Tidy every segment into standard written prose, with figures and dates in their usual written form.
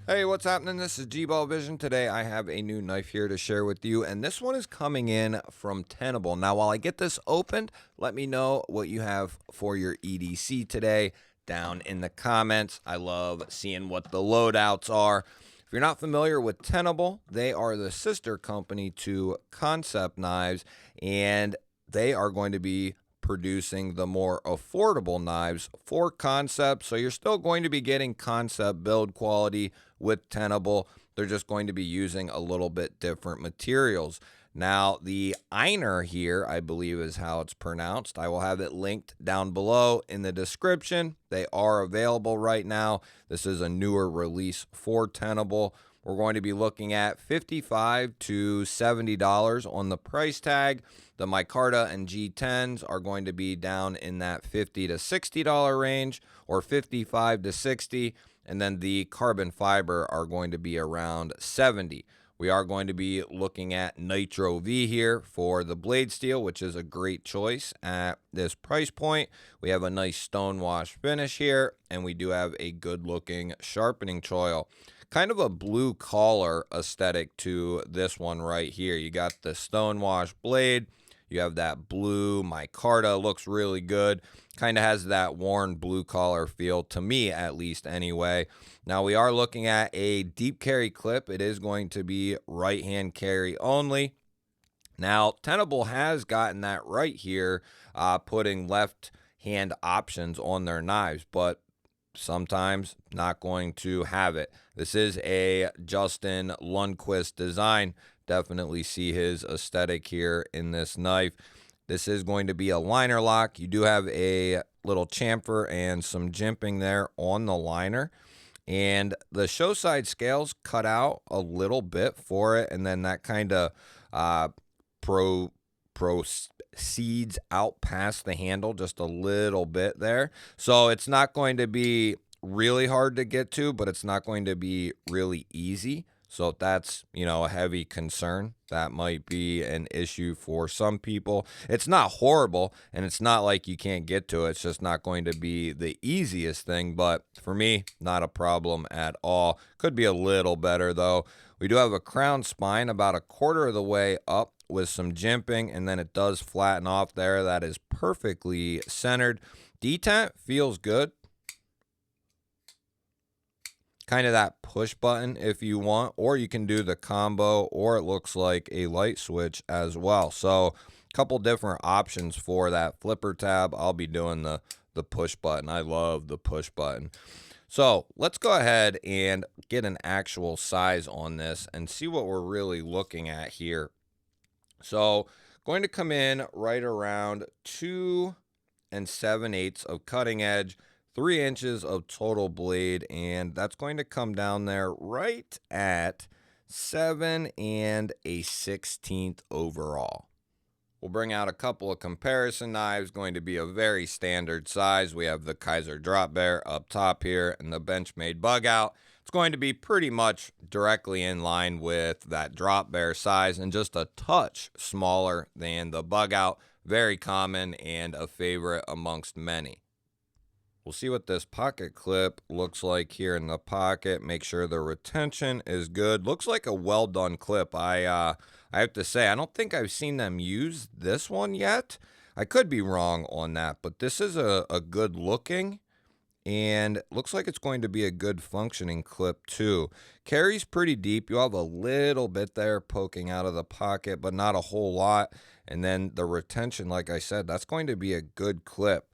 Hey, what's happening? This is G-Ball Vision. Today I have a new knife here to share with you, and this one is coming in from Tenable. Now, while I get this opened, let me know what you have for your EDC today down in the comments. I love seeing what the loadouts are. If you're not familiar with Tenable, they are the sister company to Concept Knives, and they are going to be producing the more affordable knives for Concept. So you're still going to be getting Concept build quality with Tenable. They're just going to be using a little bit different materials. Now, the Einar here, I believe is how it's pronounced. I will have it linked down below in the description. They are available right now. This is a newer release for Tenable. We're going to be looking at $55 to $70 on the price tag. The micarta and G10s are going to be down in that $50 to $60 range, or $55 to $60, and then the carbon fiber are going to be around $70. We are going to be looking at Nitro V here for the blade steel, which is a great choice at this price point. We have a nice stonewash finish here, and we do have a good looking sharpening choil. Kind of a blue collar aesthetic to this one right here. You got the stonewash blade. You have that blue micarta, looks really good. Kind of has that worn blue collar feel, to me at least anyway. Now we are looking at a deep carry clip. It is going to be right hand carry only. Now Tenable has gotten that right here, putting left hand options on their knives, but sometimes not going to have it. This is a Justin Lundquist design. Definitely see his aesthetic here in this knife. This is going to be a liner lock. You do have a little chamfer and some jimping there on the liner. And the show side scales cut out a little bit for it, and then that kind of proceeds out past the handle just a little bit there. So it's not going to be really hard to get to, but it's not going to be really easy. So if that's, a heavy concern, that might be an issue for some people. It's not horrible, and it's not like you can't get to it. It's just not going to be the easiest thing, but for me, not a problem at all. Could be a little better, though. We do have a crown spine about a quarter of the way up with some jimping, and then it does flatten off there. That is perfectly centered. Detent feels good. Kind of that push button if you want, or you can do the combo, or it looks like a light switch as well. So a couple different options for that flipper tab. I'll be doing the push button. I love the push button. So let's go ahead and get an actual size on this and see what we're really looking at here. So going to come in right around 2 7/8 of cutting edge, 3 inches of total blade, and that's going to come down there right at 7 1/16 overall. We'll bring out a couple of comparison knives, going to be a very standard size. We have the Kaiser Drop Bear up top here and the Benchmade Bug Out. It's going to be pretty much directly in line with that Drop Bear size and just a touch smaller than the Bug Out. Very common and a favorite amongst many. We'll see what this pocket clip looks like here in the pocket. Make sure the retention is good. Looks like a well done clip. I have to say, I don't think I've seen them use this one yet. I could be wrong on that, but this is a good looking, and looks like it's going to be a good functioning clip too. Carries pretty deep. You have a little bit there poking out of the pocket, but not a whole lot. And then the retention, like I said, that's going to be a good clip.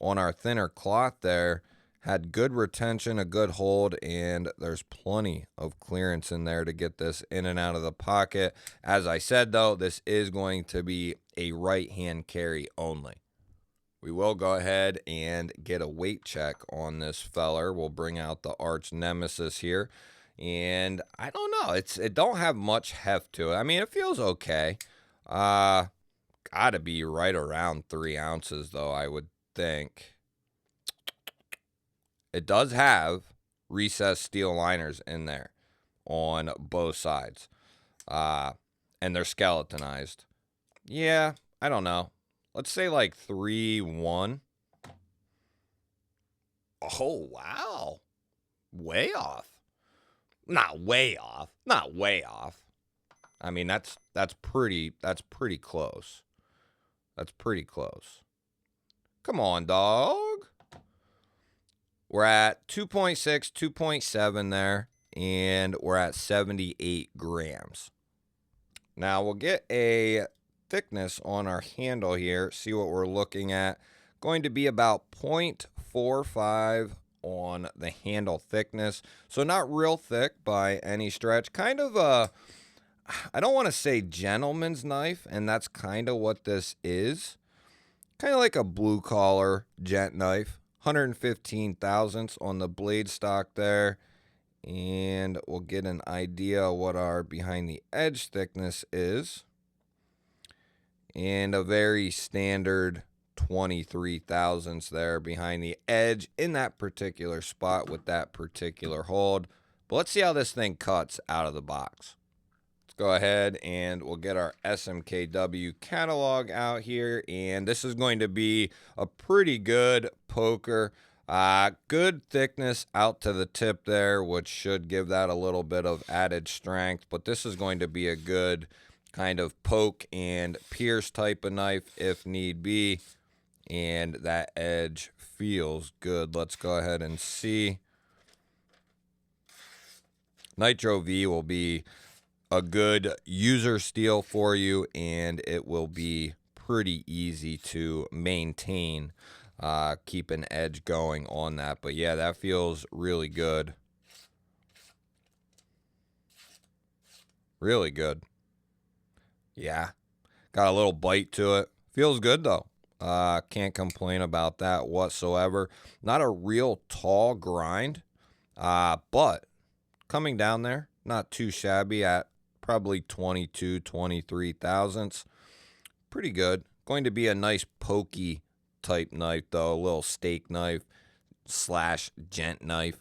On our thinner cloth there, had good retention, a good hold, and there's plenty of clearance in there to get this in and out of the pocket. As I said, though, this is going to be a right-hand carry only. We will go ahead and get a weight check on this feller. We'll bring out the arch nemesis here. And I don't know. It don't have much heft to it. I mean, it feels okay. Gotta be right around 3 ounces, though, I would think. It does have recessed steel liners in there on both sides. And they're skeletonized. Yeah, I don't know. Let's say like 3-1. Oh, wow. Way off. Not way off. Not way off. I mean, that's pretty close. That's pretty close. Come on, dog. We're at 2.6, 2.7 there, and we're at 78 grams. Now we'll get a thickness on our handle here, see what we're looking at. Going to be about 0.45 on the handle thickness. So not real thick by any stretch. Kind of a, I don't want to say gentleman's knife, and that's kind of what this is. Kind of like a blue collar gent knife. 115 thousandths on the blade stock there. And we'll get an idea what our behind the edge thickness is. And a very standard 23 thousandths there behind the edge in that particular spot with that particular hold. But let's see how this thing cuts out of the box. Let's go ahead and we'll get our SMKW catalog out here. And this is going to be a pretty good poker. Good thickness out to the tip there, which should give that a little bit of added strength. But this is going to be a good kind of poke and pierce type of knife if need be. And that edge feels good. Let's go ahead and see. Nitro V will be a good user steel for you, and it will be pretty easy to maintain. Keep an edge going on that. But yeah, that feels really good. Really good. Yeah. Got a little bite to it. Feels good though. Can't complain about that whatsoever. Not a real tall grind. But coming down there, not too shabby at probably 22, 23 thousandths. Pretty good. Going to be a nice pokey type knife though, a little steak knife / gent knife.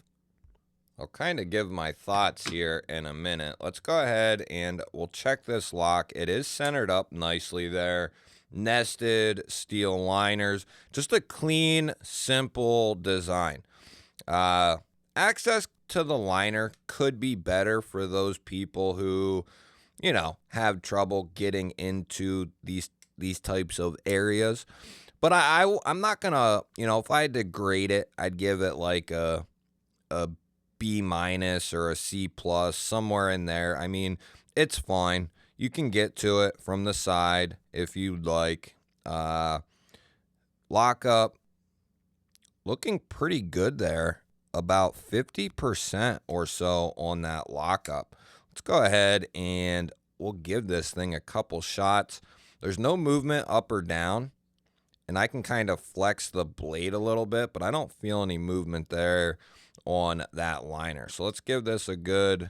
I'll kind of give my thoughts here in a minute. Let's go ahead and we'll check this lock. It is centered up nicely there. Nested steel liners. Just a clean, simple design. Access to the liner could be better for those people who, you know, have trouble getting into these types of areas. But I'm not going to, you know, if I had to grade it, I'd give it like a B- or a C+, somewhere in there. I mean, it's fine. You can get to it from the side if you'd like. Lock up, looking pretty good there. About 50% or so on that lockup. Let's go ahead and we'll give this thing a couple shots. There's no movement up or down. And I can kind of flex the blade a little bit, but I don't feel any movement there on that liner. So let's give this a good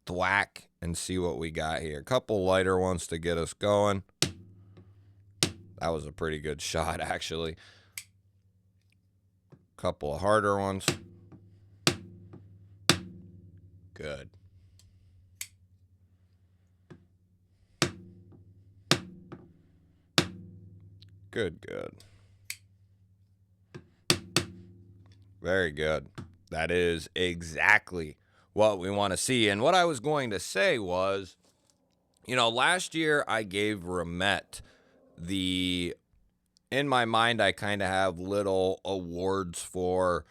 thwack and see what we got here. A couple lighter ones to get us going. That was a pretty good shot, actually. Couple of harder ones. Good. Good. Very good. That is exactly what we want to see. And what I was going to say was, you know, last year I gave Remet in my mind, I kind of have little awards for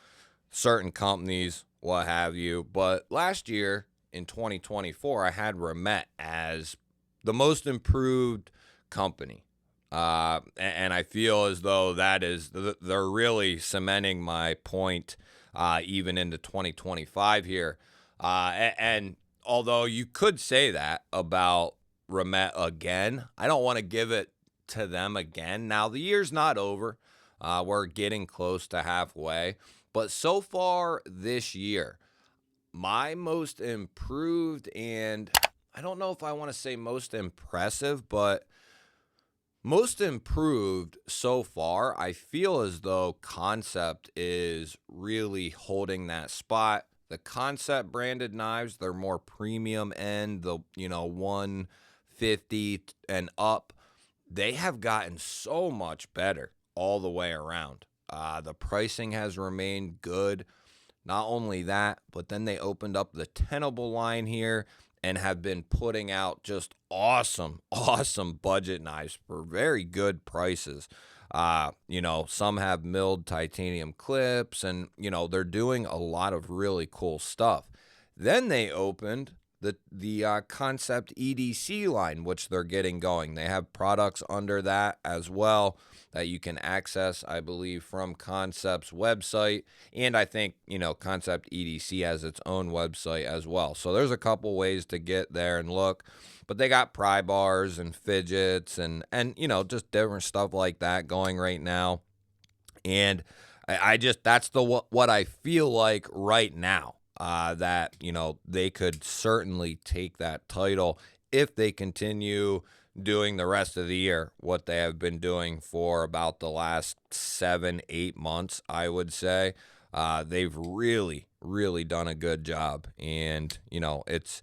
certain companies, what have you. But last year in 2024, I had Remet as the most improved company. And I feel as though they're really cementing my point even into 2025 here. And although you could say that about Remet again, I don't want to give it to them again. Now, the year's not over. We're getting close to halfway. But so far this year, my most improved, and I don't know if I want to say most impressive, but most improved so far, I feel as though Concept is really holding that spot. The Concept branded knives, they're more premium end, the 150 and up. They have gotten so much better all the way around. The pricing has remained good. Not only that, but then they opened up the Tenable line here and have been putting out just awesome, awesome budget knives for very good prices. Some have milled titanium clips, and they're doing a lot of really cool stuff. Then they opened the Concept EDC line, which they're getting going. They have products under that as well that you can access, I believe, from Concept's website. And I think, Concept EDC has its own website as well. So there's a couple ways to get there and look. But they got pry bars and fidgets and just different stuff like that going right now. And I just, that's what I feel like right now. That they could certainly take that title if they continue doing the rest of the year what they have been doing for about the last 7-8 months. I would say they've really done a good job, and it's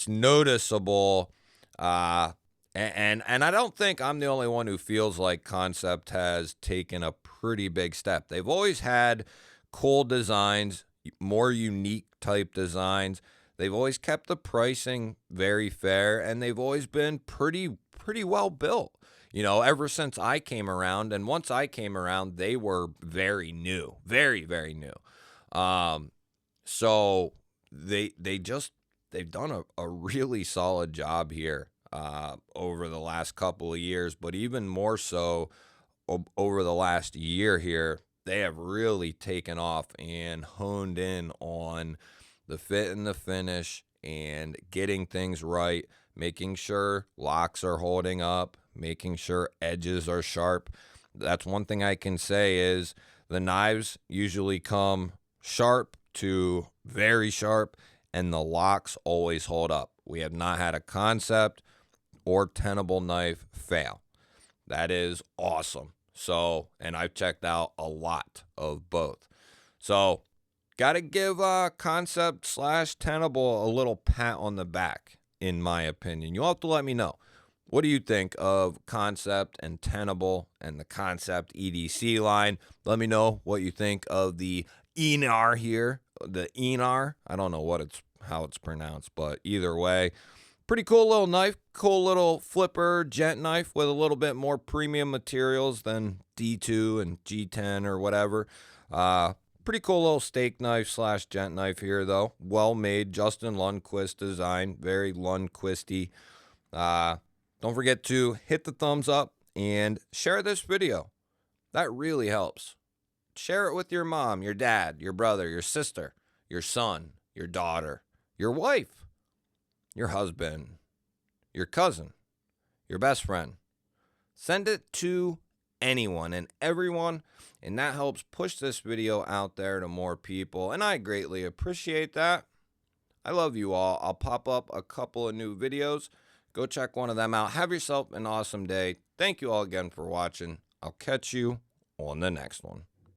noticeable. And I don't think I'm the only one who feels like Concept has taken a pretty big step. They've always had cool designs, more unique type designs. They've always kept the pricing very fair, and they've always been pretty well built. Ever since I came around, and once I came around, they were very new, very new. So they've done a really solid job here over the last couple of years, but even more so over the last year here. They have really taken off and honed in on the fit and the finish and getting things right, making sure locks are holding up, making sure edges are sharp. That's one thing I can say is the knives usually come sharp to very sharp, and the locks always hold up. We have not had a Concept or Tenable knife fail. That is awesome. So, and I've checked out a lot of both. So, got to give Concept/Tenable a little pat on the back, in my opinion. You'll have to let me know. What do you think of Concept and Tenable and the Concept EDC line? Let me know what you think of the Einar here. The Einar. I don't know how it's pronounced, but either way, pretty cool little knife, cool little flipper gent knife with a little bit more premium materials than D2 and G10 or whatever. Pretty cool little steak knife / gent knife here, though. Well made, Justin Lundquist design, very Lundquisty. Don't forget to hit the thumbs up and share this video. That really helps. Share it with your mom, your dad, your brother, your sister, your son, your daughter, your wife, your husband, your cousin, your best friend. Send it to anyone and everyone, and that helps push this video out there to more people, and I greatly appreciate that. I love you all. I'll pop up a couple of new videos. Go check one of them out. Have yourself an awesome day. Thank you all again for watching. I'll catch you on the next one.